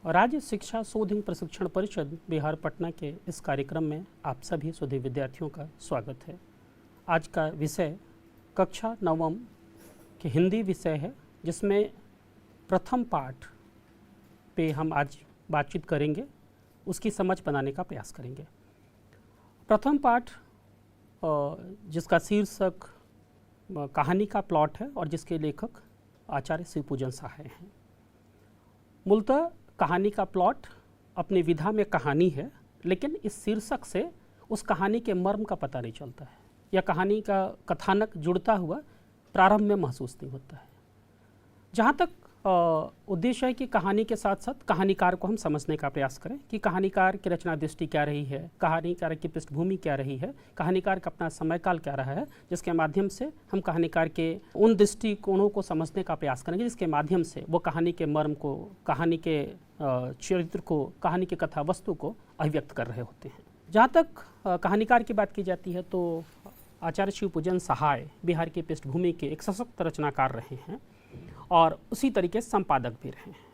राज्य शिक्षा शोध प्रशिक्षण परिषद बिहार पटना के इस कार्यक्रम में आप सभी शोधी विद्यार्थियों का स्वागत है। आज का विषय कक्षा नवम के हिंदी विषय है, जिसमें प्रथम पाठ पे हम आज बातचीत करेंगे, उसकी समझ बनाने का प्रयास करेंगे। प्रथम पाठ जिसका शीर्षक कहानी का प्लॉट है और जिसके लेखक आचार्य शिवपूजन सहाय हैं। मूलतः कहानी का प्लॉट अपनी विधा में कहानी है, लेकिन इस शीर्षक से उस कहानी के मर्म का पता नहीं चलता है या कहानी का कथानक जुड़ता हुआ प्रारंभ में महसूस नहीं होता है। जहाँ तक उद्देश्य है कि कहानी के साथ साथ कहानीकार को हम समझने का प्रयास करें कि कहानीकार की रचना दृष्टि क्या रही है, कहानीकार की पृष्ठभूमि क्या रही है, कहानीकार का अपना समयकाल क्या रहा है, जिसके माध्यम से हम कहानीकार के उन दृष्टिकोणों को समझने का प्रयास करेंगे जिसके माध्यम से वो कहानी के मर्म को, कहानी के चरित्र को, कहानी के कथा वस्तु को अभिव्यक्त कर रहे होते हैं। जहाँ तक कहानीकार की बात की जाती है तो आचार्य शिवपूजन सहाय बिहार की पृष्ठभूमि के एक सशक्त रचनाकार रहे हैं और उसी तरीके से संपादक भी रहे हैं।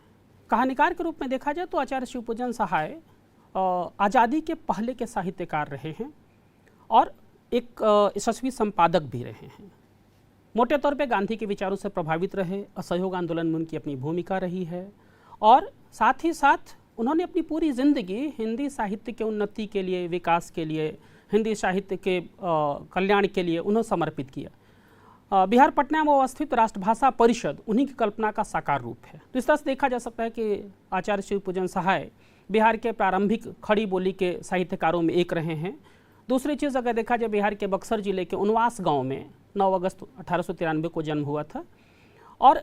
कहानीकार के रूप में देखा जाए तो आचार्य शिवपूजन सहाय आज़ादी के पहले के साहित्यकार रहे हैं और एक यशस्वी संपादक भी रहे हैं। मोटे तौर पे गांधी के विचारों से प्रभावित रहे, असहयोग आंदोलन में उनकी अपनी भूमिका रही है और साथ ही साथ उन्होंने अपनी पूरी ज़िंदगी हिंदी साहित्य के उन्नति के लिए, विकास के लिए, हिंदी साहित्य के कल्याण के लिए उन्हें समर्पित किया। बिहार पटना में अवस्थित राष्ट्रभाषा परिषद उन्हीं की कल्पना का साकार रूप है। तो इस तरह से देखा जा सकता है कि आचार्य शिवपूजन सहाय बिहार के प्रारंभिक खड़ी बोली के साहित्यकारों में एक रहे हैं। दूसरी चीज़ अगर देखा जाए, बिहार के बक्सर जिले के उनवास गांव में 9 अगस्त 1893 को जन्म हुआ था और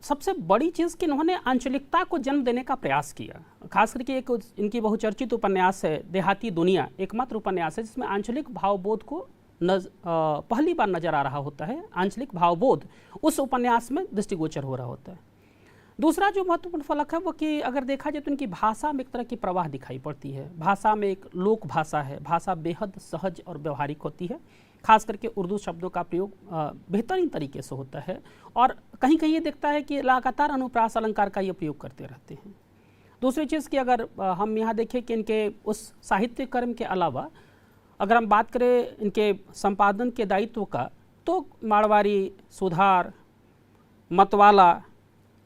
सबसे बड़ी चीज़ कि इन्होंने आंचलिकता को जन्म देने का प्रयास किया। खास करके एक इनकी बहुचर्चित उपन्यास है देहाती दुनिया, एकमात्र उपन्यास है जिसमें आंचलिक भावबोध को पहली बार नजर आ रहा होता है। आंचलिक भावबोध उस उपन्यास में दृष्टिगोचर हो रहा होता है। दूसरा जो महत्वपूर्ण फलक है वो कि अगर देखा जाए तो इनकी भाषा में एक तरह की प्रवाह दिखाई पड़ती है। भाषा में एक लोक भाषा है, भाषा बेहद सहज और व्यवहारिक होती है। खास करके उर्दू शब्दों का प्रयोग बेहतरीन तरीके से होता है और कहीं कहीं ये दिखता है कि लगातार अनुप्रास अलंकार का ये प्रयोग करते रहते हैं। दूसरी चीज़ कि अगर हम यहाँ देखें कि इनके उस साहित्य कर्म के अलावा अगर हम बात करें इनके संपादन के दायित्व का, तो मारवाड़ी, सुधार, मतवाला,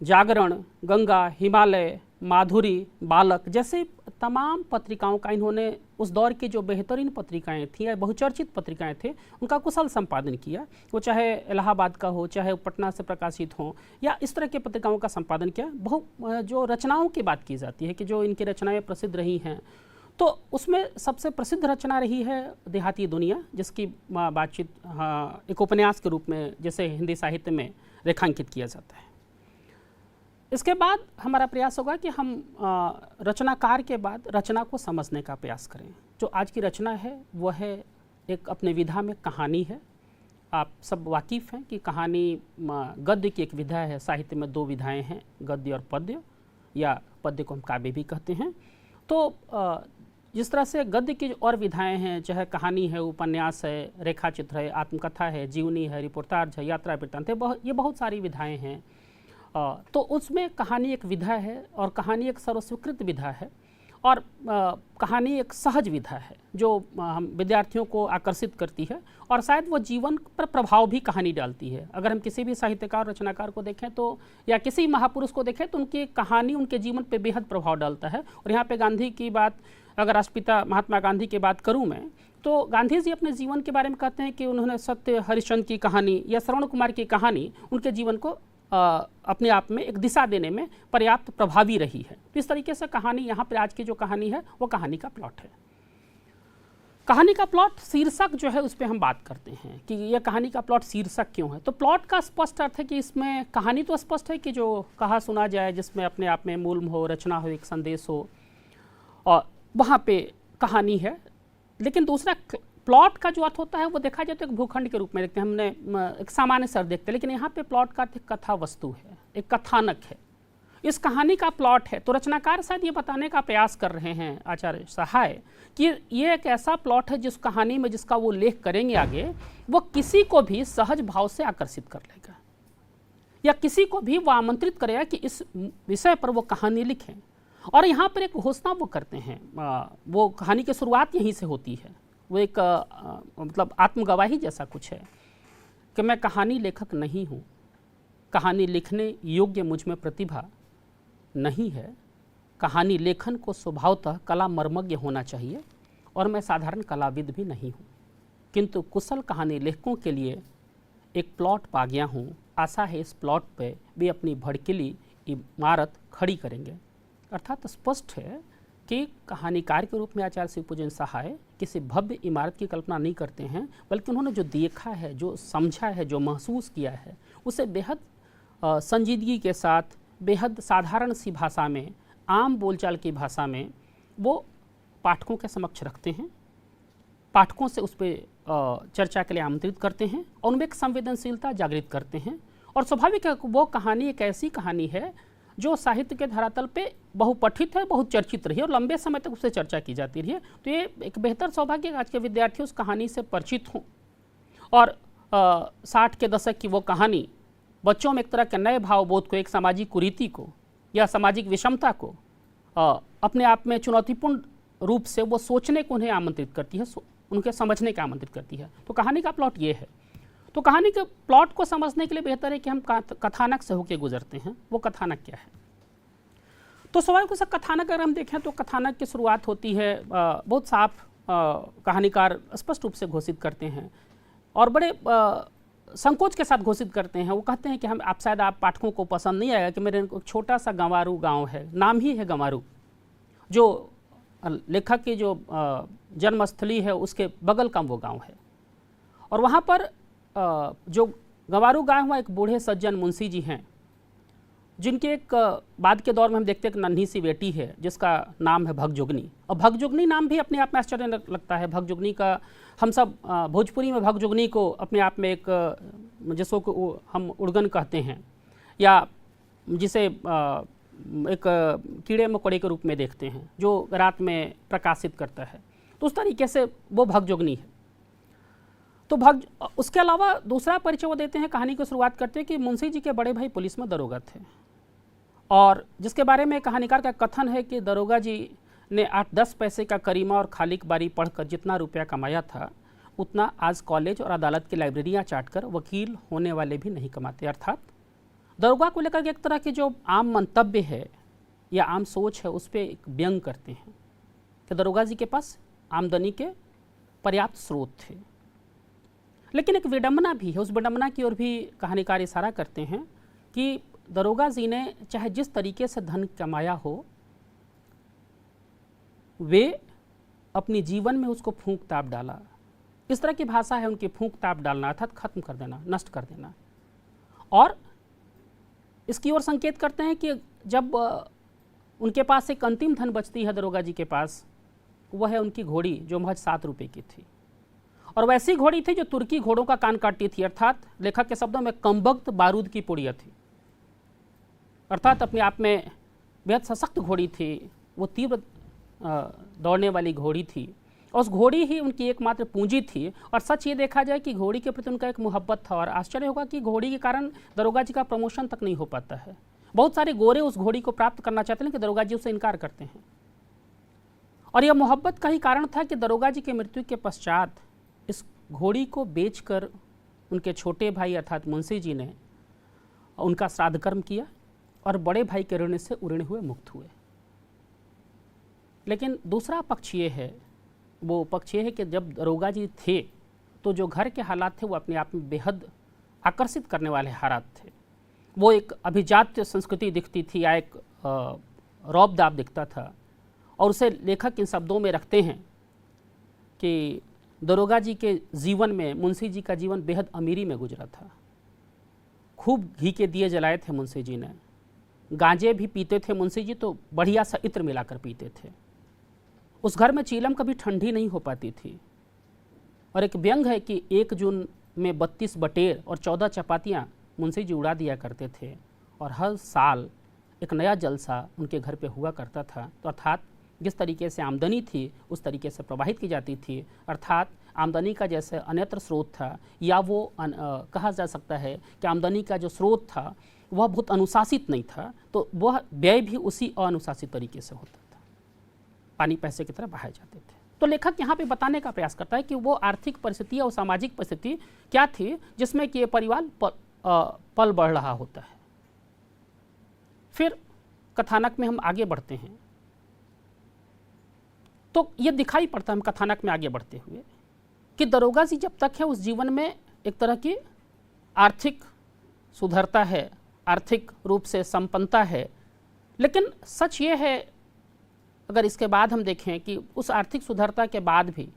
जागरण, गंगा, हिमालय, माधुरी, बालक जैसे तमाम पत्रिकाओं का इन्होंने उस दौर की जो बेहतरीन पत्रिकाएं थीं या बहुचर्चित पत्रिकाएं थे उनका कुशल संपादन किया। वो चाहे इलाहाबाद का हो, चाहे पटना से प्रकाशित हो या इस तरह के पत्रिकाओं का संपादन किया। जो रचनाओं की बात की जाती है कि जो इनकी रचनाएं प्रसिद्ध रही हैं, तो उसमें सबसे प्रसिद्ध रचना रही है देहाती दुनिया, जिसकी बातचीत एक उपन्यास के रूप में जैसे हिंदी साहित्य में रेखांकित किया जाता है। इसके बाद हमारा प्रयास होगा कि हम रचनाकार के बाद रचना को समझने का प्रयास करें। जो आज की रचना है वह है एक अपने विधा में कहानी है। आप सब वाकिफ़ हैं कि कहानी गद्य की एक विधा है। साहित्य में 2 विधाएं हैं, गद्य और पद्य, या पद्य को हम काव्य भी कहते हैं। तो जिस तरह से गद्य की और विधाएं हैं, चाहे कहानी है, उपन्यास है, रेखाचित्र है, आत्मकथा है, जीवनी है, रिपोर्टाज है, यात्रा वृत्तांत है, ये बहुत सारी विधाएं हैं। तो उसमें कहानी एक विधा है और कहानी एक सर्वस्वीकृत विधा है और कहानी एक सहज विधा है जो हम विद्यार्थियों को आकर्षित करती है और शायद वो जीवन पर प्रभाव भी कहानी डालती है। अगर हम किसी भी साहित्यकार, रचनाकार को देखें तो, या किसी महापुरुष को देखें तो उनकी कहानी उनके जीवन पे बेहद प्रभाव डालता है। और यहाँ पे गांधी की बात, अगर राष्ट्रपिता महात्मा गांधी की बात करूँ मैं, तो गांधी जी अपने जीवन के बारे में कहते हैं कि उन्होंने सत्य हरिश्चंद्र की कहानी या श्रवण कुमार की कहानी उनके जीवन को अपने आप में एक दिशा देने में पर्याप्त प्रभावी रही है। तो इस तरीके से कहानी, यहाँ पर आज की जो कहानी है वो कहानी का प्लॉट है। कहानी का प्लॉट शीर्षक जो है उस पर हम बात करते हैं कि यह कहानी का प्लॉट शीर्षक क्यों है। तो प्लॉट का स्पष्ट अर्थ है कि इसमें कहानी तो स्पष्ट है कि जो कहा सुना जाए, जिसमें अपने आप में मूल हो, रचना हो, एक संदेश हो, और वहाँ पे कहानी है। लेकिन दूसरा प्लॉट का जो अर्थ होता है वो देखा जाए तो एक भूखंड के रूप में देखते हैं, हमने एक सामान्य सर देखते हैं। लेकिन यहाँ पे प्लॉट का अर्थ एक कथा वस्तु है, एक कथानक है, इस कहानी का प्लॉट है। तो रचनाकार शायद ये बताने का प्रयास कर रहे हैं आचार्य सहाय कि ये एक ऐसा प्लॉट है जिस कहानी में, जिसका वो लेख करेंगे आगे, वो किसी को भी सहज भाव से आकर्षित कर लेगा या किसी को भी वो आमंत्रित करेगा कि इस विषय पर वो कहानी लिखें। और यहाँ पर एक घोषणा वो करते हैं, वो कहानी की शुरुआत यहीं से होती है। वो एक मतलब आत्मगवाही जैसा कुछ है कि मैं कहानी लेखक नहीं हूँ, कहानी लिखने योग्य मुझ में प्रतिभा नहीं है, कहानी लेखन को स्वभावतः कला मर्मज्ञ होना चाहिए और मैं साधारण कलाविद भी नहीं हूँ, किंतु कुशल कहानी लेखकों के लिए एक प्लॉट पा गया हूँ। आशा है इस प्लॉट पे वे अपनी भड़कीली इमारत खड़ी करेंगे। अर्थात स्पष्ट है कि कहानीकार के रूप में आचार्य शिवपूजन सहाय किसी भव्य इमारत की कल्पना नहीं करते हैं, बल्कि उन्होंने जो देखा है, जो समझा है, जो महसूस किया है, उसे बेहद संजीदगी के साथ, बेहद साधारण सी भाषा में, आम बोलचाल की भाषा में वो पाठकों के समक्ष रखते हैं, पाठकों से उस पर चर्चा के लिए आमंत्रित करते हैं और उनमें एक संवेदनशीलता जागृत करते हैं। और स्वाभाविक है वो कहानी एक ऐसी कहानी है जो साहित्य के धरातल पे बहुपठित है, बहुत चर्चित रही और लंबे समय तक उससे चर्चा की जाती रही है। तो ये एक बेहतर सौभाग्य आज के विद्यार्थी उस कहानी से परिचित हों और 60 के दशक की वो कहानी बच्चों में एक तरह के नए भावबोध को, एक सामाजिक कुरीति को या सामाजिक विषमता को अपने आप में चुनौतीपूर्ण रूप से वो सोचने को उन्हें आमंत्रित करती है, उनके समझने का आमंत्रित करती है। तो कहानी का प्लॉट ये है। तो कहानी के प्लॉट को समझने के लिए बेहतर है कि हम कथानक से होकर गुजरते हैं। वो कथानक क्या है? तो स्वाभाविक से कथानक अगर हम देखें तो कथानक की शुरुआत होती है, बहुत साफ कहानीकार स्पष्ट रूप से घोषित करते हैं और बड़े संकोच के साथ घोषित करते हैं। वो कहते हैं कि हम शायद आप पाठकों को पसंद नहीं आएगा कि मेरे एक छोटा सा गंवारू गाँव है, नाम ही है गंवारू, जो लेखक की जो जन्मस्थली है उसके बगल का वो गांव है। और वहाँ पर जो गंवारू गांव हुआ, एक बूढ़े सज्जन मुंशी जी हैं, जिनके एक बाद के दौर में हम देखते हैं कि नन्ही सी बेटी है जिसका नाम है भगजुगनी। और भगजुगनी नाम भी अपने आप में आश्चर्य लगता है। भगजुगनी का हम सब भोजपुरी में भगजुगनी को अपने आप में एक जिसको हम उड़गन कहते हैं या जिसे एक कीड़े मकोड़े के रूप में देखते हैं जो रात में प्रकाशित करता है, तो उस तरीके से वो भगजुगनी है। तो उसके अलावा दूसरा परिचय वो देते हैं, कहानी की शुरुआत करते हैं कि मुंशी जी के बड़े भाई पुलिस में दरोगा थे और जिसके बारे में कहानीकार का कथन है कि दरोगा जी ने 8-10 पैसे का करीमा और खालिक बारी पढ़कर जितना रुपया कमाया था उतना आज कॉलेज और अदालत की लाइब्रेरियाँ चाटकर वकील होने वाले भी नहीं कमाते। अर्थात दरोगा को लेकर एक तरह की जो आम मंतव्य है या आम सोच है उस पर एक व्यंग करते हैं कि दरोगा जी के पास आमदनी के पर्याप्त स्रोत थे। लेकिन एक विडंबना भी है, उस विडंबना की ओर भी कहानीकार इशारा करते हैं कि दरोगा जी ने चाहे जिस तरीके से धन कमाया हो, वे अपनी जीवन में उसको फूंक ताप डाला। इस तरह की भाषा है उनकी, फूंक ताप डालना अर्थात खत्म कर देना, नष्ट कर देना। और इसकी ओर संकेत करते हैं कि जब उनके पास एक अंतिम धन बचती है दरोगा जी के पास, वह है उनकी घोड़ी जो महज 7 रुपये की थी। और वैसी घोड़ी थी जो तुर्की घोड़ों का कान काटती थी, अर्थात लेखक के शब्दों में कमबख्त बारूद की पुड़िया थी। अर्थात अपने आप में बेहद सशक्त घोड़ी थी, वो तीव्र दौड़ने वाली घोड़ी थी और उस घोड़ी ही उनकी एकमात्र पूंजी थी। और सच ये देखा जाए कि घोड़ी के प्रति उनका एक मोहब्बत था और आश्चर्य होगा कि घोड़ी के कारण दरोगा जी का प्रमोशन तक नहीं हो पाता है। बहुत सारे गोरे उस घोड़ी को प्राप्त करना चाहते हैं कि दरोगा जी उससे इनकार करते हैं। और यह मोहब्बत का ही कारण था कि दरोगा जी की मृत्यु के पश्चात इस घोड़ी को बेचकर उनके छोटे भाई अर्थात मुंशी जी ने उनका श्राद्ध कर्म किया और बड़े भाई के ऋण से उऋण हुए मुक्त हुए। लेकिन दूसरा पक्ष ये है, वो पक्ष ये है कि जब दरोगा जी थे तो जो घर के हालात थे वो अपने आप में बेहद आकर्षित करने वाले हालात थे। वो एक अभिजात्य संस्कृति दिखती थी या एक रौब-दाब दिखता था। और उसे लेखक इन शब्दों में रखते हैं कि दरोगा जी के जीवन में मुंशी जी का जीवन बेहद अमीरी में गुजरा था। खूब घी के दिए जलाए थे मुंशी जी ने, गांजे भी पीते थे मुंशी जी तो बढ़िया सा इत्र मिलाकर पीते थे। उस घर में चीलम कभी ठंडी नहीं हो पाती थी। और एक व्यंग है कि 1 जून में 32 बटेर और 14 चपातियाँ मुंशी जी उड़ा दिया करते थे और हर साल एक नया जलसा उनके घर पे हुआ करता था। तो अर्थात जिस तरीके से आमदनी थी उस तरीके से प्रवाहित की जाती थी। अर्थात आमदनी का जैसे अन्यत्र स्रोत था या वो कहा जा सकता है कि आमदनी का जो स्रोत था वह बहुत अनुशासित नहीं था, तो वह व्यय भी उसी अनुशासित तरीके से होता था, पानी पैसे की तरह बहाए जाते थे। तो लेखक यहाँ पे बताने का प्रयास करता है कि वो आर्थिक परिस्थिति और सामाजिक परिस्थिति क्या थी जिसमें कि ये परिवार पल बढ़ रहा होता है। फिर कथानक में हम आगे बढ़ते हैं तो ये दिखाई पड़ता है हम कथानक में आगे बढ़ते हुए कि दरोगा जी जब तक है उस जीवन में एक तरह की आर्थिक सुधरता है, आर्थिक रूप से संपन्नता है, लेकिन सच ये है अगर इसके बाद हम देखें कि उस आर्थिक सुधरता के बाद भी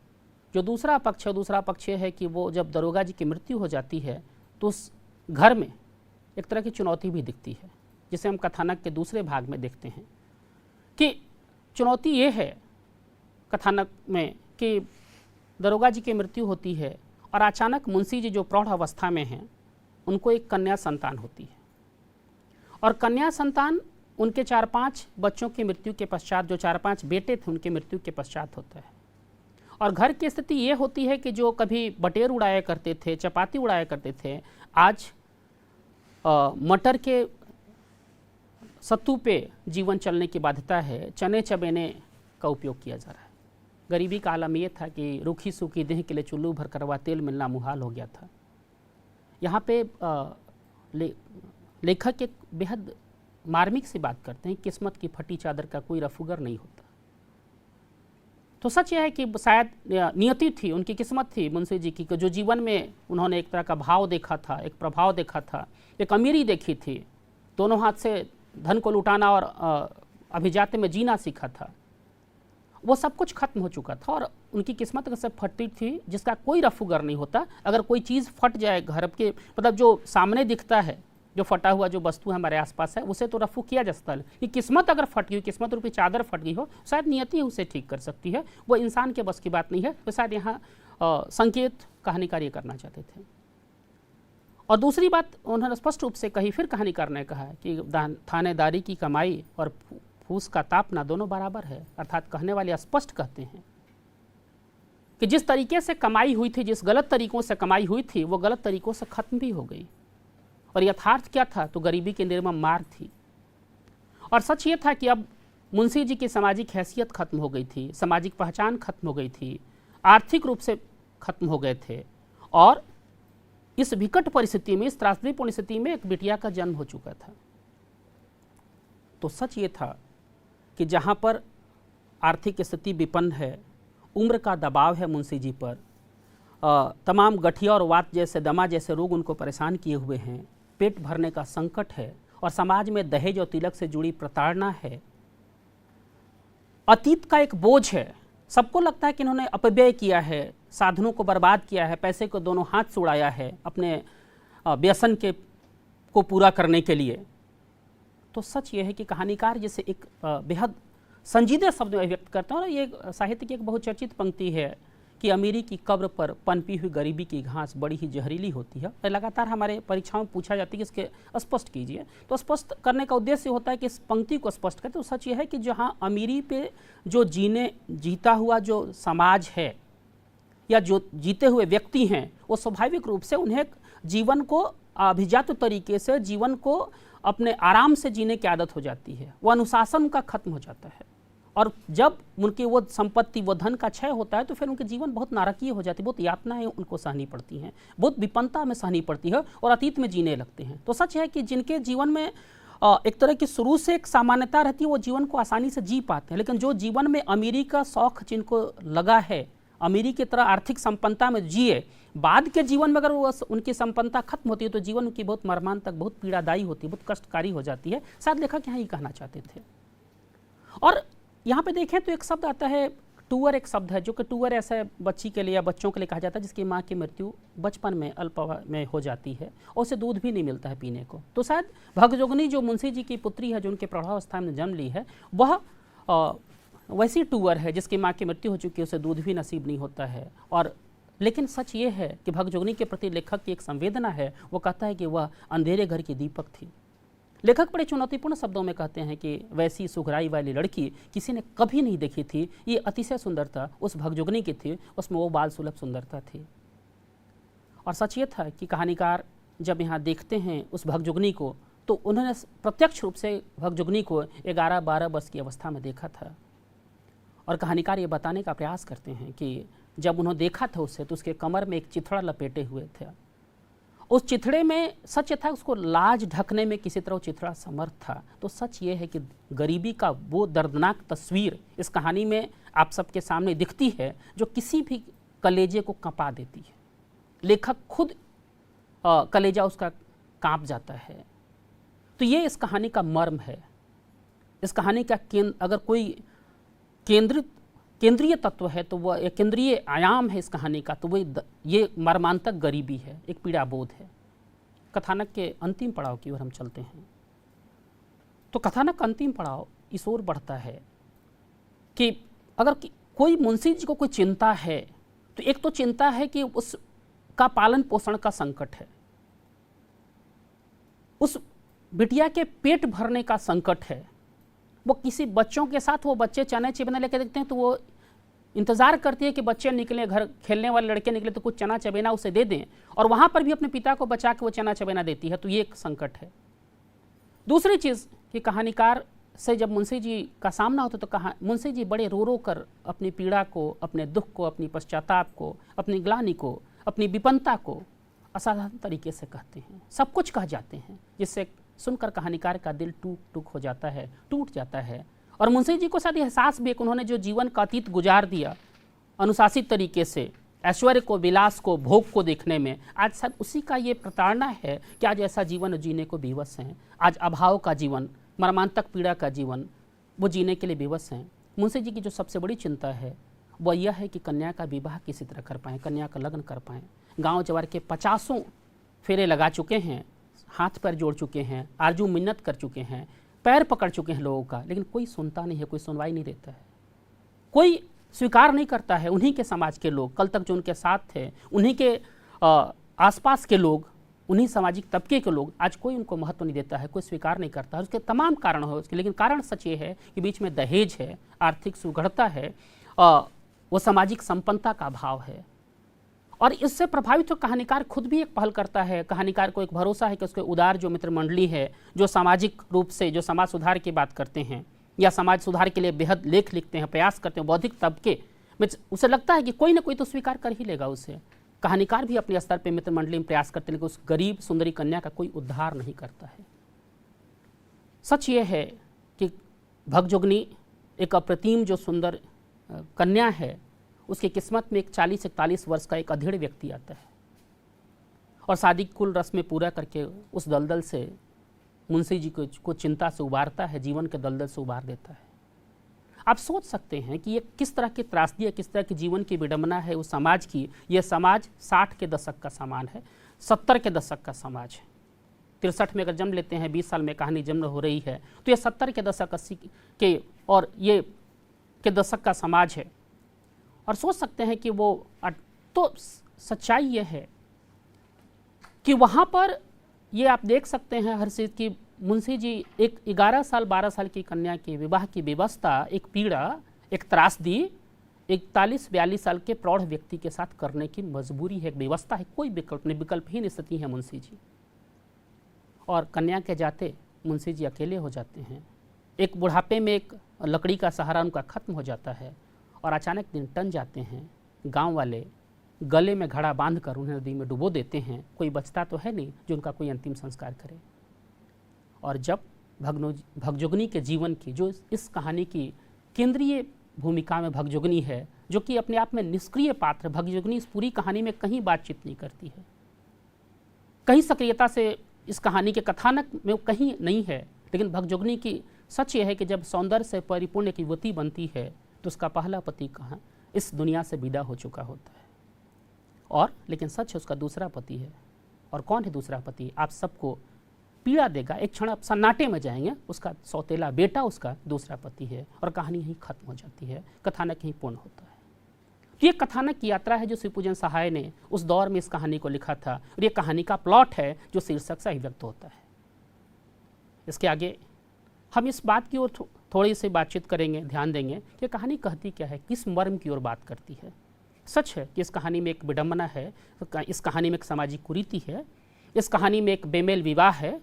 जो दूसरा पक्ष है कि वो जब दरोगा जी की मृत्यु हो जाती है तो उस घर में एक तरह की चुनौती भी दिखती है, जिसे हम कथानक के दूसरे भाग में देखते हैं कि चुनौती ये है कथानक में कि दरोगा जी की मृत्यु होती है और अचानक मुंशी जी जो प्रौढ़ अवस्था में हैं उनको एक कन्या संतान होती है, और कन्या संतान उनके 4-5 बच्चों की मृत्यु के पश्चात, जो 4-5 बेटे थे उनके मृत्यु के पश्चात होता है। और घर की स्थिति ये होती है कि जो कभी बटेर उड़ाया करते थे, चपाती उड़ाया करते थे, आज मटर के सत्तू पे जीवन चलने की बाध्यता है, चने चबेने का उपयोग किया जा रहा है। गरीबी का आलम ये था कि रूखी सूखी देह के लिए चुल्लू भर करवा तेल मिलना मुहाल हो गया था। यहाँ पे लेखक एक बेहद मार्मिक सी बात करते हैं, किस्मत की फटी चादर का कोई रफूगर नहीं होता। तो सच यह है कि शायद नियति थी, उनकी किस्मत थी मुंशी जी की, जो जीवन में उन्होंने एक तरह का भाव देखा था, एक प्रभाव देखा था, एक अमीरी देखी थी, दोनों हाथ से धन को लुटाना और अभिजात्य में जीना सीखा था। वो सब कुछ खत्म हो चुका था और उनकी किस्मत अगर सब फटी थी जिसका कोई रफूगर नहीं होता। अगर कोई चीज़ फट जाए घर के, मतलब जो सामने दिखता है, जो फटा हुआ जो वस्तु है हमारे आसपास है, उसे तो रफू किया जा सकता है, कि किस्मत अगर फट गई, किस्मत रूपी चादर फट गई हो, शायद नियति उसे ठीक कर सकती है, वो इंसान के बस की बात नहीं है। तो शायद यहाँ संकेत कहानीकार ये करना चाहते थे। और दूसरी बात उन्होंने स्पष्ट रूप से कही, फिर कहानीकार ने कहा कि थानेदारी की कमाई और फूस का तापना दोनों बराबर है। अर्थात कहने वाले स्पष्ट कहते हैं कि जिस तरीके से कमाई हुई थी, जिस गलत तरीकों से कमाई हुई थी, वो गलत तरीकों से खत्म भी हो गई। और यथार्थ क्या था, तो गरीबी की निर्मम मार थी। और सच ये था कि अब मुंशी जी की सामाजिक हैसियत खत्म हो गई थी, सामाजिक पहचान खत्म हो गई थी, आर्थिक रूप से खत्म हो गए थे, और इस विकट परिस्थिति में, इस त्रासदीपूर्ण स्थिति में एक बिटिया का जन्म हो चुका था। तो सच ये था कि जहाँ पर आर्थिक स्थिति विपन्न है, उम्र का दबाव है मुंशी जी पर, तमाम गठिया और वात जैसे, दमा जैसे रोग उनको परेशान किए हुए हैं, पेट भरने का संकट है, और समाज में दहेज और तिलक से जुड़ी प्रताड़ना है, अतीत का एक बोझ है। सबको लगता है कि इन्होंने अपव्यय किया है, साधनों को बर्बाद किया है, पैसे को दोनों हाथ से उड़ाया है अपने व्यसन को पूरा करने के लिए। तो सच ये है कि कहानीकार जैसे एक बेहद संजीदे शब्द में व्यक्त करते हैं, और ये साहित्य की एक बहुचर्चित पंक्ति है कि अमीरी की कब्र पर पनपी हुई गरीबी की घास बड़ी ही जहरीली होती है। लगातार हमारे परीक्षाओं में पूछा जाती है कि इसके स्पष्ट कीजिए। तो स्पष्ट करने का उद्देश्य होता है कि इस पंक्ति को स्पष्ट करें। तो सच ये है कि जहाँ अमीरी पे जो जीता हुआ जो समाज है या जो जीते हुए व्यक्ति हैं, वो स्वाभाविक रूप से उन्हें जीवन को अभिजात तरीके से, जीवन को अपने आराम से जीने की आदत हो जाती है, वो अनुशासन उनका खत्म हो जाता है। और जब उनकी वो संपत्ति, वो धन का क्षय होता है, तो फिर उनके जीवन बहुत नारकीय हो जाती है, बहुत यातनाएं उनको सहनी पड़ती हैं, बहुत विपन्नता में सहनी पड़ती है, और अतीत में जीने लगते हैं। तो सच है कि जिनके जीवन में एक तरह की शुरू से एक सामान्यता रहती है, वो जीवन को आसानी से जी पाते हैं। लेकिन जो जीवन में अमीरी का शौक जिनको लगा है, अमीरी की तरह आर्थिक संपन्नता में जिए, बाद के जीवन में अगर वो उनकी संपन्नता खत्म होती है, तो जीवन उनकी बहुत मर्मांतक, बहुत पीड़ादायी होती है, बहुत कष्टकारी हो जाती है। शायद लेखक यहाँ ये कहना चाहते थे। और यहाँ पे देखें तो एक शब्द आता है, टूअर एक शब्द है, जो कि टूअर ऐसे बच्ची के लिए या बच्चों के लिए कहा जाता है जिसकी माँ की मृत्यु बचपन में, अल्प में हो जाती है, और उसे दूध भी नहीं मिलता है पीने को। तो शायद भगजोगनी जो मुंशी जी की पुत्री है, जो उनके प्रौढ़ावस्था में जन्म ली है, वह वैसी टूअर है जिसकी माँ की मृत्यु हो चुकी है, उसे दूध भी नसीब नहीं होता है। और लेकिन सच ये है कि भगजोगनी के प्रति लेखक की एक संवेदना है। वो कहता है कि वह अंधेरे घर की दीपक थी। लेखक बड़े चुनौतीपूर्ण शब्दों में कहते हैं कि वैसी सुघराई वाली लड़की किसी ने कभी नहीं देखी थी। ये अतिशय सुंदरता उस भगजोगनी की थी, उसमें वो बाल सुलभ सुंदरता थी। और सच ये था कि कहानीकार जब यहाँ देखते हैं उस भगजोगनी को, तो तो उन्होंने प्रत्यक्ष रूप से भगजुगनी को 11-12 वर्ष की अवस्था में देखा था। और कहानीकार ये बताने का प्रयास करते हैं कि जब उन्होंने देखा था उससे तो उसके कमर में एक चिथड़ा लपेटे हुए थे। उस चिथड़े में सच था उसको लाज ढकने में किसी तरह चिथड़ा समर्थ था। तो सच ये है कि गरीबी का वो दर्दनाक तस्वीर इस कहानी में आप सबके सामने दिखती है जो किसी भी कलेजे को कंपा देती है। लेखक खुद कलेजा उसका कांप जाता है। तो ये इस कहानी का मर्म है। इस कहानी का अगर कोई केंद्रीय तत्व है तो वह एक केंद्रीय आयाम है इस कहानी का, तो वह ये मर्मांतक गरीबी है, एक पीड़ा बोध है। कथानक के अंतिम पड़ाव की ओर हम चलते हैं। तो कथानक का अंतिम पड़ाव इस ओर बढ़ता है कि अगर कोई मुंशी जी को कोई चिंता है तो एक तो चिंता है कि उसका पालन पोषण का संकट है, उस बिटिया के पेट भरने का संकट है। वो किसी बच्चों के साथ वो बच्चे चने चबेना लेके देखते हैं तो वो इंतज़ार करती है कि बच्चे निकले, घर खेलने वाले लड़के निकले तो कुछ चना चबेना उसे दे दें, और वहाँ पर भी अपने पिता को बचा के वो चना चबेना देती है। तो ये एक संकट है। दूसरी चीज़ कि कहानीकार से जब मुंशी जी का सामना होता तो मुंशी जी बड़े रो रो कर अपनी पीड़ा को, अपने दुख को, अपनी पश्चाताप को, अपनी ग्लानि को, अपनी विपन्नता को असाधारण तरीके से कहते हैं, सब कुछ कह जाते हैं, जिससे सुनकर कहानीकार का दिल टूट जाता है। और मुंशी जी को शायद एहसास भी है कि उन्होंने जो जीवन का अतीत गुजार दिया अनुशासित तरीके से, ऐश्वर्य को, विलास को, भोग को देखने में, आज शायद उसी का ये प्रताड़ना है कि आज ऐसा जीवन जीने को विवश हैं। आज अभाव का जीवन, मर्मांतक पीड़ा का जीवन वो जीने के लिए विवश हैं। मुंशी जी की जो सबसे बड़ी चिंता है वह यह है कि कन्या का विवाह किसी तरह कर पाएँ, कन्या का लग्न कर पाएँ। गाँव जवार के 50 फेरे लगा चुके हैं, हाथ पैर जोड़ चुके हैं, आरजू मिन्नत कर चुके हैं, पैर पकड़ चुके हैं लोगों का, लेकिन कोई सुनता नहीं है, कोई सुनवाई नहीं देता है, कोई स्वीकार नहीं करता है। उन्हीं के समाज के लोग, कल तक जो उनके साथ थे, उन्हीं के आसपास के लोग, उन्हीं सामाजिक तबके के लोग, आज कोई उनको महत्व नहीं देता है, कोई स्वीकार नहीं करता है। उसके तमाम कारण हो उसके, लेकिन कारण सच ये है कि बीच में दहेज है, आर्थिक सुगढ़ता है, वो सामाजिक संपन्नता का अभाव है। और इससे प्रभावित हो कहानीकार खुद भी एक पहल करता है। कहानीकार को एक भरोसा है कि उसके उदार जो मित्र मंडली है, जो सामाजिक रूप से जो समाज सुधार की बात करते हैं या समाज सुधार के लिए बेहद लेख लिखते हैं, प्रयास करते हैं, बौद्धिक तबके में, उसे लगता है कि कोई ना कोई तो स्वीकार कर ही लेगा उसे। कहानीकार भी अपने स्तर पर मित्र मंडली में प्रयास करते हैं, लेकिन उस गरीब सुंदरी कन्या का कोई उद्धार नहीं करता है। सच ये है कि भगजुगनी एक अप्रतिम जो सुंदर कन्या है, उसकी किस्मत में एक 40-41 वर्ष का एक अधेड़ व्यक्ति आता है और शादी कुल रस्में पूरा करके उस दलदल से मुंशी जी को चिंता से उबारता है, जीवन के दलदल से उबार देता है। आप सोच सकते हैं कि ये किस तरह की त्रासदी है, किस तरह की जीवन की विडंबना है उस समाज की। यह समाज 60 के दशक का समान है, 70 के दशक का समाज है। 63 में अगर जन्म लेते हैं, 20 साल में कहानी जन्म हो रही है, तो ये 70 के दशक, 80 के और ये के दशक का समाज है। और सोच सकते हैं कि वो, तो सच्चाई ये है कि वहाँ पर ये आप देख सकते हैं हर चीज़ की, मुंशी जी एक 11 साल 12 साल की कन्या के विवाह की व्यवस्था, एक पीड़ा, एक त्रासदी 41-42 साल के प्रौढ़ व्यक्ति के साथ करने की मजबूरी है, एक व्यवस्था है, कोई विकल्प नहीं, विकल्पहीन स्थिति है मुंशी जी। और कन्या के जाते मुंशी जी अकेले हो जाते हैं। एक बुढ़ापे में एक लकड़ी का सहारा उनका खत्म हो जाता है और अचानक दिन टन जाते हैं। गांव वाले गले में घड़ा बांधकर उन्हें नदी में डुबो देते हैं। कोई बचता तो है नहीं जो उनका कोई अंतिम संस्कार करे। और जब भगजुगनी के जीवन की, जो इस कहानी की केंद्रीय भूमिका में भगजुगनी है, जो कि अपने आप में निष्क्रिय पात्र, भगजुगनी इस पूरी कहानी में कहीं बातचीत नहीं करती है, कहीं सक्रियता से इस कहानी के कथानक में कहीं नहीं है, लेकिन भगजुगनी की सच ये है कि जब सौंदर्य से परिपूर्ण एक युवती बनती है तो उसका पहला पति कहाँ इस दुनिया से विदा हो चुका होता है। और लेकिन सच है उसका दूसरा पति है। और कौन है दूसरा पति? आप सबको पीड़ा देगा, एक क्षण आप सन्नाटे में जाएंगे, उसका सौतेला बेटा उसका दूसरा पति है। और कहानी यहीं खत्म हो जाती है, कथानक यहीं पूर्ण होता है। तो ये कथानक की यात्रा है जो शिवपूजन सहाय ने उस दौर में इस कहानी को लिखा था, और ये कहानी का प्लॉट है जो शीर्षक से अभिव्यक्त होता है। इसके आगे हम इस बात की ओर थोड़ी सी बातचीत करेंगे, ध्यान देंगे कि कहानी कहती क्या है, किस मर्म की ओर बात करती है। सच है कि इस कहानी में एक विडंबना है, इस कहानी में एक सामाजिक कुरीति है, इस कहानी में एक बेमेल विवाह है,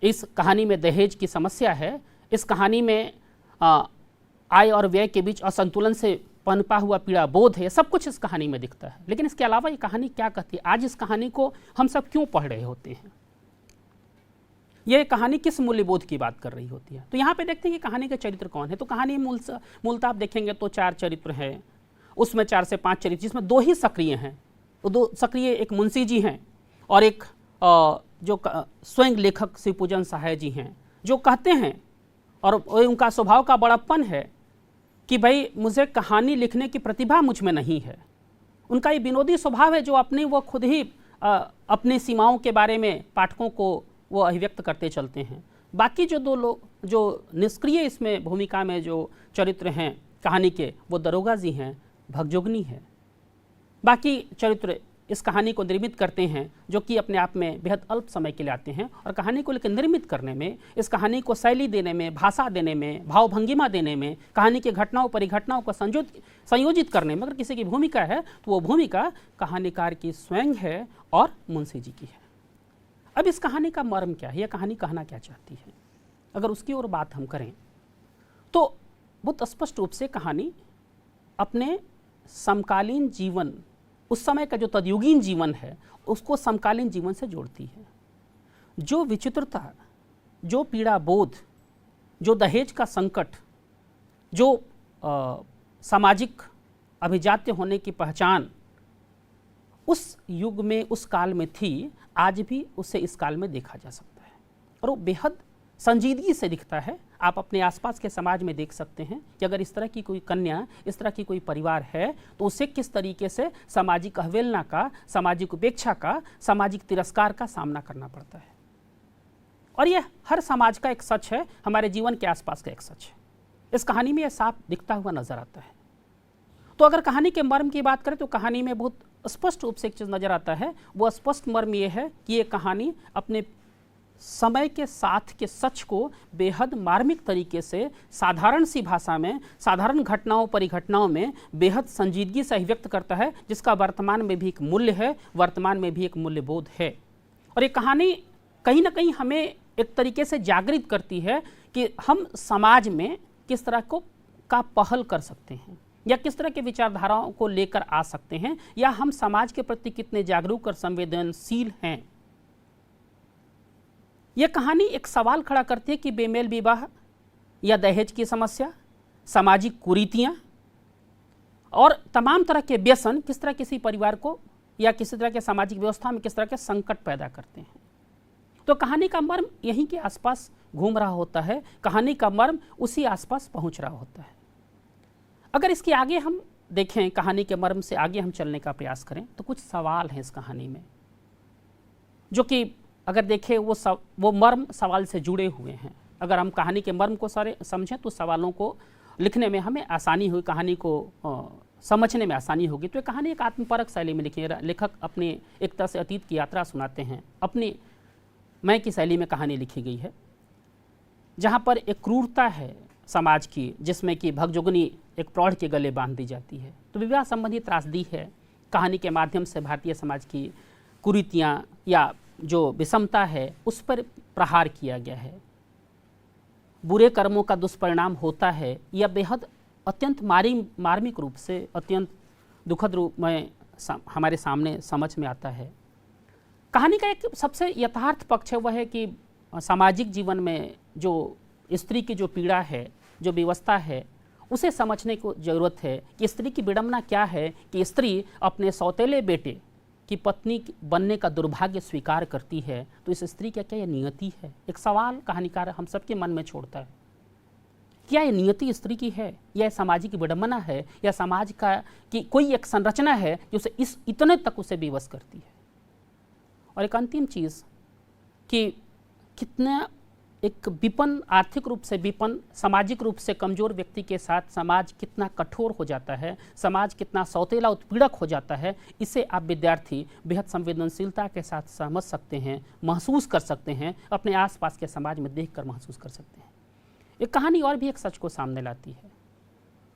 इस कहानी में दहेज की समस्या है, इस कहानी में आय और व्यय के बीच असंतुलन से पनपा हुआ पीड़ा बोध है, सब कुछ इस कहानी में दिखता है। लेकिन इसके अलावा ये कहानी क्या कहती है, आज इस कहानी को हम सब क्यों पढ़ रहे होते हैं, यह कहानी किस मूल्यबोध की बात कर रही होती है। तो यहाँ पे देखते हैं कि कहानी के चरित्र कौन है। तो कहानी मूलतः आप देखेंगे तो 4 चरित्र हैं, उसमें 4 से 5 चरित्र, जिसमें 2 ही सक्रिय हैं। वो 2 सक्रिय, एक मुंशी जी हैं और एक जो स्वयं लेखक शिवपूजन सहाय जी हैं, जो कहते हैं और उनका स्वभाव का बड़प्पन है कि भाई मुझे कहानी लिखने की प्रतिभा मुझ में नहीं है। उनका ये विनोदी स्वभाव है जो वो खुद ही अपनी सीमाओं के बारे में पाठकों को वो अभिव्यक्त करते चलते हैं। बाकी जो 2 लोग जो निष्क्रिय इसमें भूमिका में जो चरित्र हैं कहानी के, वो दरोगा जी हैं, भगजोगनी है। बाकी चरित्र इस कहानी को निर्मित करते हैं जो कि अपने आप में बेहद अल्प समय के लिए आते हैं, और कहानी को लेकर निर्मित करने में, इस कहानी को शैली देने में, भाषा देने में, भावभंगिमा देने में, कहानी के घटनाओं परिघटनाओं को संयोजित करने में अगर किसी की भूमिका है तो वो भूमिका कहानीकार की स्वयं है और मुंशी जी की है। अब इस कहानी का मर्म क्या है, यह कहानी कहना क्या चाहती है, अगर उसकी ओर बात हम करें तो बहुत स्पष्ट रूप से कहानी अपने समकालीन जीवन, उस समय का जो तद्युगीन जीवन है, उसको समकालीन जीवन से जोड़ती है। जो विचित्रता, जो पीड़ा बोध, जो दहेज का संकट, जो सामाजिक अभिजात्य होने की पहचान उस युग में, उस काल में थी, आज भी उसे इस काल में देखा जा सकता है और वो बेहद संजीदगी से दिखता है। आप अपने आसपास के समाज में देख सकते हैं कि अगर इस तरह की कोई कन्या, इस तरह की कोई परिवार है तो उसे किस तरीके से सामाजिक अवहेलना का, सामाजिक उपेक्षा का, सामाजिक तिरस्कार का सामना करना पड़ता है। और यह हर समाज का एक सच है, हमारे जीवन के आसपास का एक सच है। इस कहानी में यह साफ दिखता हुआ नजर आता है। तो अगर कहानी के मर्म की बात करें तो कहानी में बहुत स्पष्ट रूप से एक चीज़ नजर आता है। वो स्पष्ट मर्म ये है कि ये कहानी अपने समय के साथ के सच को बेहद मार्मिक तरीके से साधारण सी भाषा में, साधारण घटनाओं परिघटनाओं में बेहद संजीदगी से अभिव्यक्त करता है, जिसका वर्तमान में भी एक मूल्य है, वर्तमान में भी एक मूल्यबोध है। और ये कहानी कहीं ना कहीं हमें एक तरीके से जागृत करती है कि हम समाज में किस तरह का पहल कर सकते हैं, या किस तरह के विचारधाराओं को लेकर आ सकते हैं, या हम समाज के प्रति कितने जागरूक और संवेदनशील हैं। यह कहानी एक सवाल खड़ा करती है कि बेमेल विवाह या दहेज की समस्या, सामाजिक कुरीतियां और तमाम तरह के व्यसन किस तरह किसी परिवार को या किसी तरह के सामाजिक व्यवस्था में किस तरह के संकट पैदा करते हैं। तो कहानी का मर्म यहीं के आसपास घूम रहा होता है, कहानी का मर्म उसी आसपास पहुंच रहा होता है। अगर इसके आगे हम देखें, कहानी के मर्म से आगे हम चलने का प्रयास करें तो कुछ सवाल हैं इस कहानी में, जो कि अगर देखें वो मर्म सवाल से जुड़े हुए हैं। अगर हम कहानी के मर्म को सारे समझें तो सवालों को लिखने में हमें आसानी हुई, कहानी को समझने में आसानी होगी। तो ये कहानी एक आत्मपरक शैली में लिखी है। लेखक अपने एक तरह से अतीत की यात्रा सुनाते हैं, अपनी मैं की शैली में कहानी लिखी गई है, जहाँ पर एक क्रूरता है समाज की, जिसमें कि भगजोगनी एक प्रौढ़ के गले बांध दी जाती है। तो विवाह संबंधी त्रासदी है, कहानी के माध्यम से भारतीय समाज की कुरीतियाँ या जो विषमता है उस पर प्रहार किया गया है। बुरे कर्मों का दुष्परिणाम होता है, यह बेहद अत्यंत मार्मिक रूप से, अत्यंत दुखद रूप में हमारे सामने समझ में आता है। कहानी का एक सबसे यथार्थ पक्ष है वह है कि सामाजिक जीवन में जो स्त्री की जो पीड़ा है, जो व्यवस्था है, उसे समझने को ज़रूरत है कि स्त्री की विडंबना क्या है कि स्त्री अपने सौतेले बेटे की पत्नी बनने का दुर्भाग्य स्वीकार करती है। तो इस स्त्री का क्या यह नियति है? एक सवाल कहानीकार हम सबके मन में छोड़ता है। क्या यह नियति स्त्री की है, या सामाजिक विडंबना है, या समाज का कि कोई एक संरचना है जो उसे इस इतने तक उसे विवश करती है? और एक अंतिम चीज़ कि कितना एक विपन्न, आर्थिक रूप से विपन्न, सामाजिक रूप से कमज़ोर व्यक्ति के साथ समाज कितना कठोर हो जाता है, समाज कितना सौतेला उत्पीड़क हो जाता है, इसे आप विद्यार्थी बेहद संवेदनशीलता के साथ समझ सकते हैं, महसूस कर सकते हैं, अपने आसपास के समाज में देखकर महसूस कर सकते हैं। एक कहानी और भी एक सच को सामने लाती है,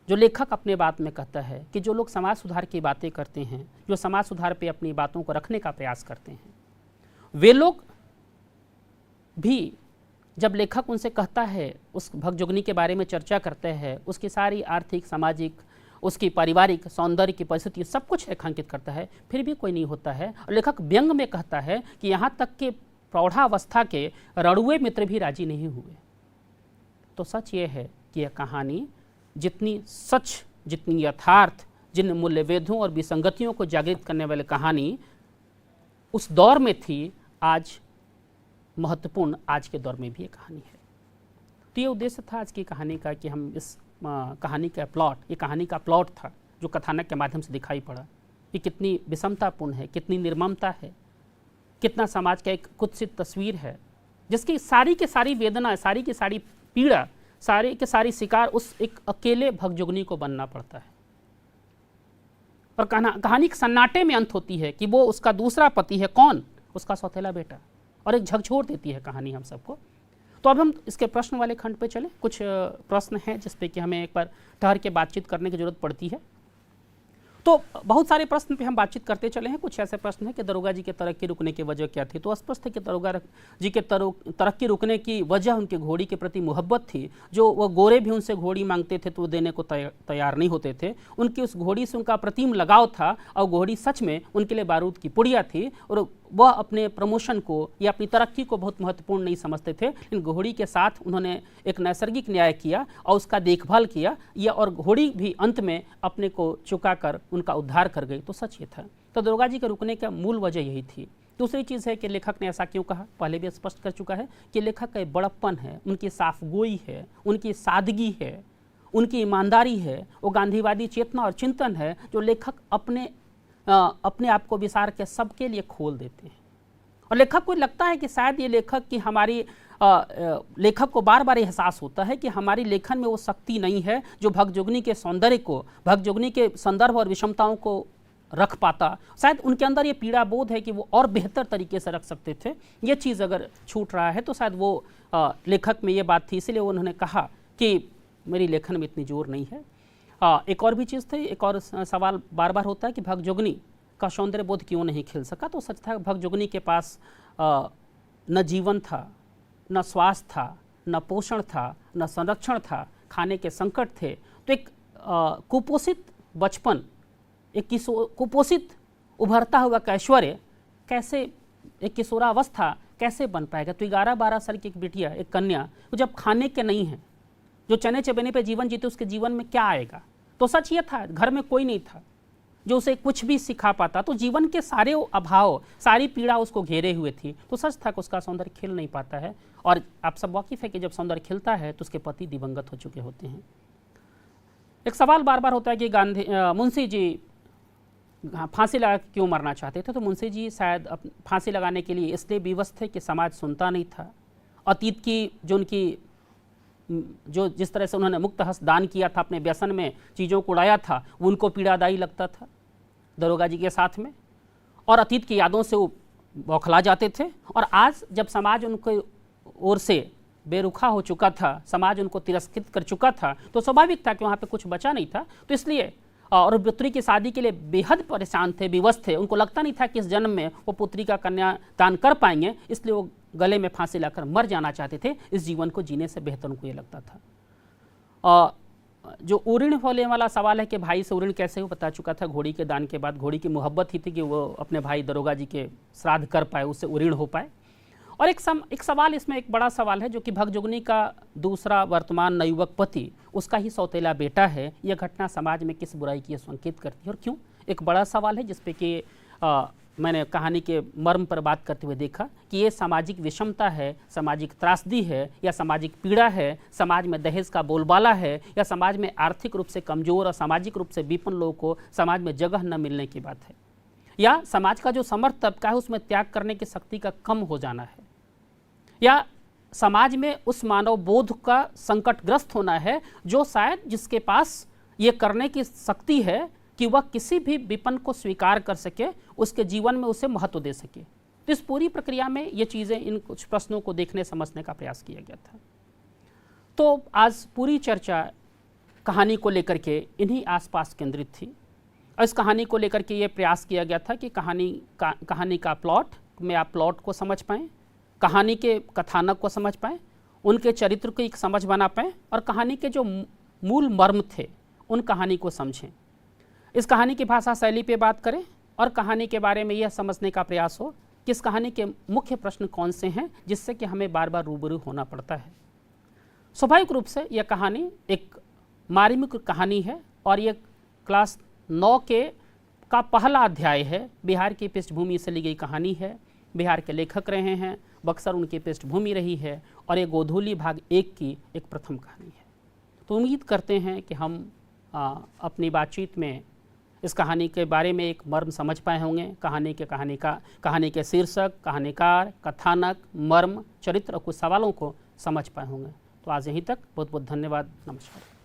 जो लेखक अपने बात में कहता है कि जो लोग समाज सुधार की बातें करते हैं, जो समाज सुधार पर अपनी बातों को रखने का प्रयास करते हैं, वे लोग भी जब लेखक उनसे कहता है, उस भगजोगनी के बारे में चर्चा करते हैं, उसकी सारी आर्थिक, सामाजिक, उसकी पारिवारिक, सौंदर्य की परिस्थिति सब कुछ रेखांकित करता है, फिर भी कोई नहीं होता है। और लेखक व्यंग में कहता है कि यहाँ तक कि प्रौढ़ावस्था के रणुए मित्र भी राजी नहीं हुए। तो सच ये है कि यह कहानी जितनी सच, जितनी यथार्थ, जिन मूल्यवेदों और विसंगतियों को जागृत करने वाली कहानी उस दौर में थी, आज महत्वपूर्ण आज के दौर में भी ये कहानी है। तो ये उद्देश्य था आज की कहानी का कि हम इस कहानी का प्लॉट, ये कहानी का प्लॉट था जो कथानक के माध्यम से दिखाई पड़ा कि कितनी विषमतापूर्ण है, कितनी निर्ममता है, कितना समाज का एक कुत्सित तस्वीर है जिसकी सारी की सारी वेदना, सारी की सारी पीड़ा, सारी के सारी शिकार उस एक अकेले भगजोगनी को बनना पड़ता है। और कहानी के सन्नाटे में अंत होती है कि वो उसका दूसरा पति है, कौन? उसका सौतेला बेटा, और एक झकझोर देती है कहानी हम सबको। तो अब हम इसके प्रश्न वाले खंड पे चलें। कुछ प्रश्न हैं जिस पे कि हमें एक बार ठहर के बातचीत करने की जरूरत पड़ती है। तो बहुत सारे प्रश्न पे हम बातचीत करते चले हैं। कुछ ऐसे प्रश्न हैं कि दरोगा जी के तरक्की रुकने की वजह क्या थी। तो स्पष्ट है कि दरोगा जी के तरक्की रुकने की वजह उनके घोड़ी के प्रति मोहब्बत थी। जो वो गोरे भी उनसे घोड़ी मांगते थे तो वो देने को तैयार नहीं होते थे। उनकी उस घोड़ी से उनका प्रतिम लगाव था और घोड़ी सच में उनके लिए बारूद की पुड़िया थी और वह अपने प्रमोशन को या अपनी तरक्की को बहुत महत्वपूर्ण नहीं समझते थे। इन घोड़ी के साथ उन्होंने एक नैसर्गिक न्याय किया और उसका देखभाल किया, या और घोड़ी भी अंत में अपने को चुकाकर उनका उद्धार कर गई। तो सच ये था। तो दरोगा जी के रुकने का मूल वजह यही थी। दूसरी चीज़ है कि लेखक ने ऐसा क्यों कहा, पहले भी स्पष्ट कर चुका है कि लेखक का बड़प्पन है, उनकी साफगोई है, उनकी सादगी है, उनकी ईमानदारी है, वो गांधीवादी चेतना और चिंतन है जो लेखक अपने आप को विसार के सबके लिए खोल देते हैं। और लेखक को लगता है कि शायद ये लेखक की हमारी लेखक को बार बार एहसास होता है कि हमारी लेखन में वो शक्ति नहीं है जो भगजोगनी के सौंदर्य को, भगजोगनी के संदर्भ और विषमताओं को रख पाता। शायद उनके अंदर ये पीड़ा बोध है कि वो और बेहतर तरीके से रख सकते थे। ये चीज़ अगर छूट रहा है तो शायद वो लेखक में ये बात थी, इसलिए उन्होंने कहा कि मेरी लेखन में इतनी जोर नहीं है। एक और भी चीज़ थी, एक और सवाल बार बार होता है कि भगजोगनी का सौंदर्य बोध क्यों नहीं खिल सका। तो सच था, भगजोगनी के पास न जीवन था, न स्वास्थ्य था, न पोषण था, न संरक्षण था, खाने के संकट थे। तो एक कुपोषित बचपन, एक कुपोषित उभरता हुआ ऐश्वर्य कैसे, एक किशोरावस्था कैसे बन पाएगा। तो 11-12 साल की एक बिटिया, एक कन्या, वो जब खाने के नहीं है, जो चने चबेने पे जीवन जीते, उसके जीवन में क्या आएगा। तो सच ये था, घर में कोई नहीं था जो उसे कुछ भी सिखा पाता। तो जीवन के सारे अभाव, सारी पीड़ा उसको घेरे हुए थी। तो सच था कि उसका सौंदर्य खिल नहीं पाता है। और आप सब वाकिफ है कि जब सौंदर्य खिलता है तो उसके पति दिवंगत हो चुके होते हैं। एक सवाल बार बार होता है कि मुंशी जी फांसी लगा के क्यों मरना चाहते थे। तो मुंशी जी शायद फांसी लगाने के लिए इसलिए विवश थे कि समाज सुनता नहीं था। अतीत की जो जिस तरह से उन्होंने मुक्त हस्त दान किया था, अपने व्यसन में चीज़ों को उड़ाया था, वो उनको पीड़ादायी लगता था दरोगा जी के साथ में, और अतीत की यादों से वो बौखला जाते थे। और आज जब समाज उनके ओर से बेरुखा हो चुका था, समाज उनको तिरस्कृत कर चुका था, तो स्वाभाविक था कि वहाँ पे कुछ बचा नहीं था। तो इसलिए और पुत्री की शादी के लिए बेहद परेशान थे, विवश थे। उनको लगता नहीं था कि इस जन्म में वो पुत्री का कन्या दान कर पाएंगे, इसलिए वो गले में फांसी लाकर मर जाना चाहते थे। इस जीवन को जीने से बेहतर उनको ये लगता था। जो उऋण होने वाला सवाल है कि भाई से उऋण कैसे हो, बता चुका था। घोड़ी के दान के बाद घोड़ी की मोहब्बत ही थी कि वो अपने भाई दरोगा जी के श्राद्ध कर पाए, उससे उऋण हो पाए। और एक सवाल इसमें, एक बड़ा सवाल है जो कि भगजोगनी का दूसरा वर्तमान नवयुवक पति उसका ही सौतेला बेटा है। यह घटना समाज में किस बुराई की संकेत करती है और क्यों, एक बड़ा सवाल है जिसपे कि मैंने कहानी के मर्म पर बात करते हुए देखा कि ये सामाजिक विषमता है, सामाजिक त्रासदी है, या सामाजिक पीड़ा है, समाज में दहेज का बोलबाला है, या समाज में आर्थिक रूप से कमज़ोर और सामाजिक रूप से विपन्न लोगों को समाज में जगह न मिलने की बात है, या समाज का जो समर्थ तबका है उसमें त्याग करने की शक्ति का कम हो जाना है, या समाज में उस मानव बोध का संकटग्रस्त होना है जो शायद जिसके पास ये करने की शक्ति है कि वह किसी भी विपन्न को स्वीकार कर सके, उसके जीवन में उसे महत्व दे सके। तो इस पूरी प्रक्रिया में ये चीज़ें, इन कुछ प्रश्नों को देखने समझने का प्रयास किया गया था। तो आज पूरी चर्चा कहानी को लेकर के इन्हीं आसपास केंद्रित थी। और इस कहानी को लेकर के ये प्रयास किया गया था कि कहानी का प्लॉट में आप प्लॉट को समझ पाएँ, कहानी के कथानक को समझ पाएँ, उनके चरित्र की एक समझ बना पाएँ और कहानी के जो मूल मर्म थे उन कहानी को समझें। इस कहानी की भाषा शैली पे बात करें और कहानी के बारे में यह समझने का प्रयास हो कि इस कहानी के मुख्य प्रश्न कौन से हैं जिससे कि हमें बार बार रूबरू होना पड़ता है। स्वाभाविक रूप से यह कहानी एक मार्मिक कहानी है और ये क्लास 9 का पहला अध्याय है। बिहार की पृष्ठभूमि से ली गई कहानी है। बिहार के लेखक रहे हैं, बक्सर उनकी पृष्ठभूमि रही है और ये गोधूली भाग 1 की एक प्रथम कहानी है। तो उम्मीद करते हैं कि हम अपनी बातचीत में इस कहानी के बारे में एक मर्म समझ पाए होंगे। कहानी के शीर्षक, कहानीकार, कथानक, मर्म, चरित्र और कुछ सवालों को समझ पाए होंगे। तो आज यहीं तक। बहुत बहुत धन्यवाद। नमस्कार।